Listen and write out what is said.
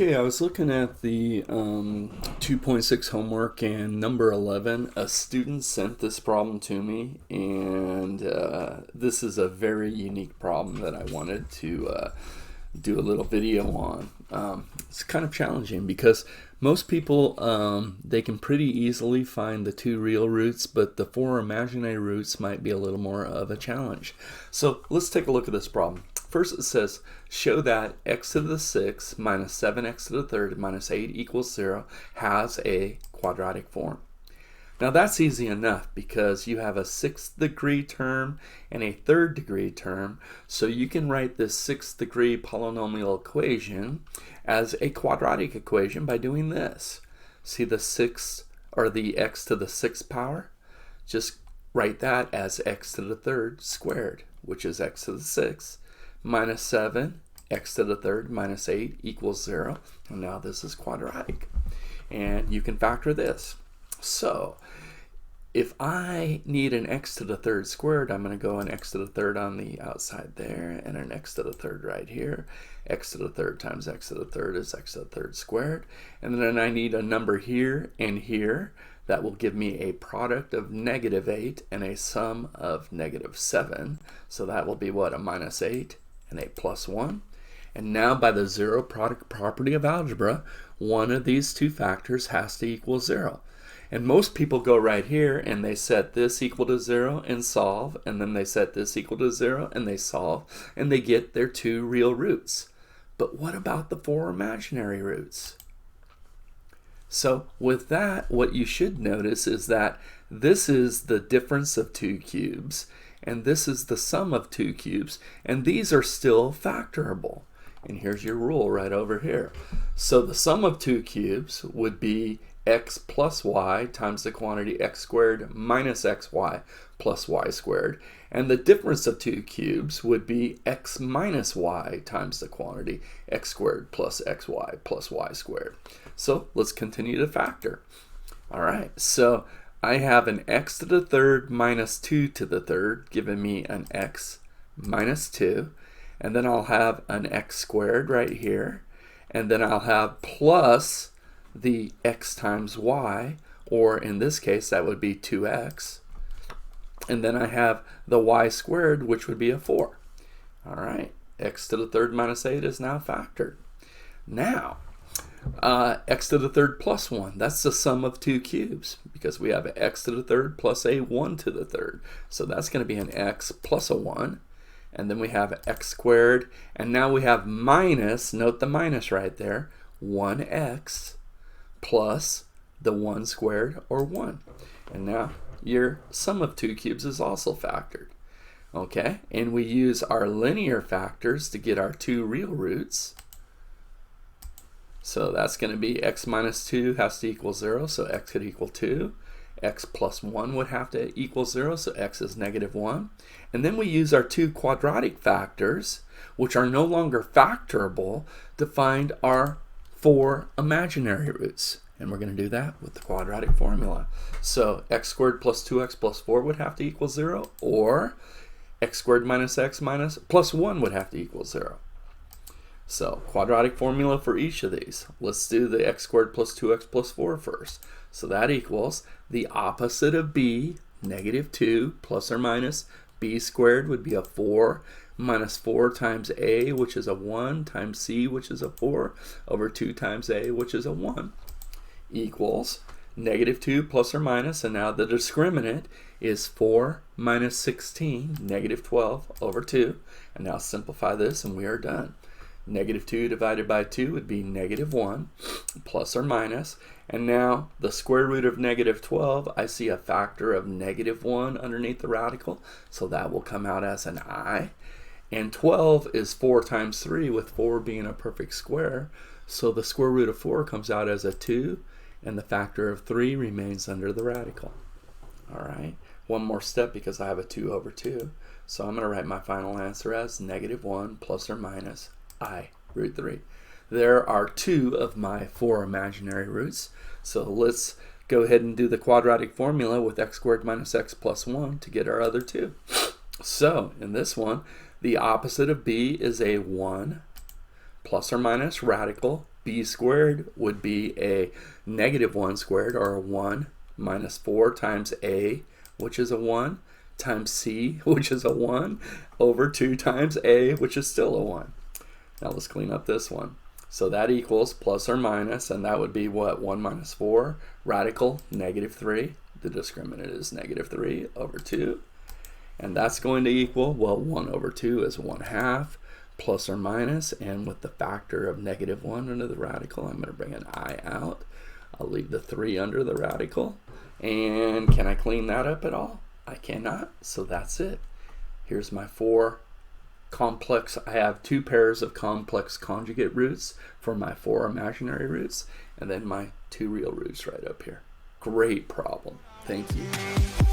Okay, I was looking at the 2.6 homework, and number 11, a student sent this problem to me, and this is a very unique problem that I wanted to do a little video on. It's kind of challenging because most people, they can pretty easily find the two real roots, but the four imaginary roots might be a little more of a challenge. So let's take a look at this problem. First it says, show that x to the 6 minus 7x to the third minus 8 equals 0 has a quadratic form. Now that's easy enough because you have a 6th degree term and a 3rd degree term, so you can write this 6th degree polynomial equation as a quadratic equation by doing this. See the 6 or the x to the 6th power? Just write that as x to the 3rd squared, which is x to the 6th. Minus 7, x to the 3rd minus 8 equals 0. And now this is quadratic. And you can factor this. So if I need an x to the 3rd squared, I'm going to go an x to the 3rd on the outside there and an x to the 3rd right here. X to the 3rd times x to the 3rd is x to the 3rd squared. And then I need a number here and here. That will give me a product of negative 8 and a sum of negative 7. So that will be what? A minus 8 and a plus 1. And now by the zero product property of algebra, one of these two factors has to equal 0. And most people go right here and they set this equal to 0 and solve, and then they set this equal to 0 and they solve, and they get their two real roots. But what about the four imaginary roots? So with that, what you should notice is that this is the difference of two cubes, and this is the sum of two cubes, and these are still factorable. And here's your rule right over here. So the sum of two cubes would be x plus y times the quantity x squared minus xy plus y squared. And the difference of two cubes would be x minus y times the quantity x squared plus xy plus y squared. So let's continue to factor. All right, so I have an x to the 3rd minus 2 to the 3rd, giving me an x minus 2. And then I'll have an x squared right here. And then I'll have plus the x times y, or in this case, that would be 2x. And then I have the y squared, which would be a 4. All right, x to the 3rd minus 8 is now factored. Now, x to the 3rd plus 1, that's the sum of two cubes because we have x to the 3rd plus a 1 to the 3rd. So that's going to be an x plus a 1. And then we have x squared. And now we have minus, note the minus right there, 1x plus the 1 squared, or 1. And now your sum of two cubes is also factored. Okay, and we use our linear factors to get our two real roots. So that's going to be x minus 2 has to equal 0, so x could equal 2. X plus 1 would have to equal 0, so x is negative 1. And then we use our two quadratic factors, which are no longer factorable, to find our four imaginary roots. And we're going to do that with the quadratic formula. So x squared plus 2x plus 4 would have to equal 0, or x squared minus x minus plus 1 would have to equal 0. So quadratic formula for each of these. Let's do the x squared plus 2x plus 4 first. So that equals the opposite of b, negative 2, plus or minus b squared would be a 4, minus 4 times a, which is a 1, times c, which is a 4, over 2 times a, which is a 1, equals negative 2 plus or minus, and now the discriminant is 4 minus 16, negative 12 over 2. And now simplify this and we are done. Negative 2 divided by 2 would be negative 1, plus or minus. And now the square root of negative 12, I see a factor of negative 1 underneath the radical, so that will come out as an I. And 12 is 4 times 3, with 4 being a perfect square. So the square root of 4 comes out as a 2, and the factor of 3 remains under the radical. All right, one more step because I have a 2 over 2. So I'm going to write my final answer as negative 1 plus or minus I root 3. There are two of my four imaginary roots. So let's go ahead and do the quadratic formula with x squared minus x plus 1 to get our other two. So in this one, the opposite of b is a 1 plus or minus radical b squared would be a negative 1 squared, or a 1, minus 4 times a, which is a 1, times c, which is a 1, over 2 times a, which is still a 1. Now let's clean up this one. So that equals plus or minus, and that would be what? 1 minus 4, radical negative 3. The discriminant is negative 3 over 2. And that's going to equal, well, 1 over 2 is 1/2, plus or minus, and with the factor of negative 1 under the radical, I'm going to bring an I out. I'll leave the 3 under the radical. And can I clean that up at all? I cannot, so that's it. Here's my 4 complex. I have 2 pairs of complex conjugate roots for my 4 imaginary roots, and then my 2 real roots right up here. Great problem. Thank you.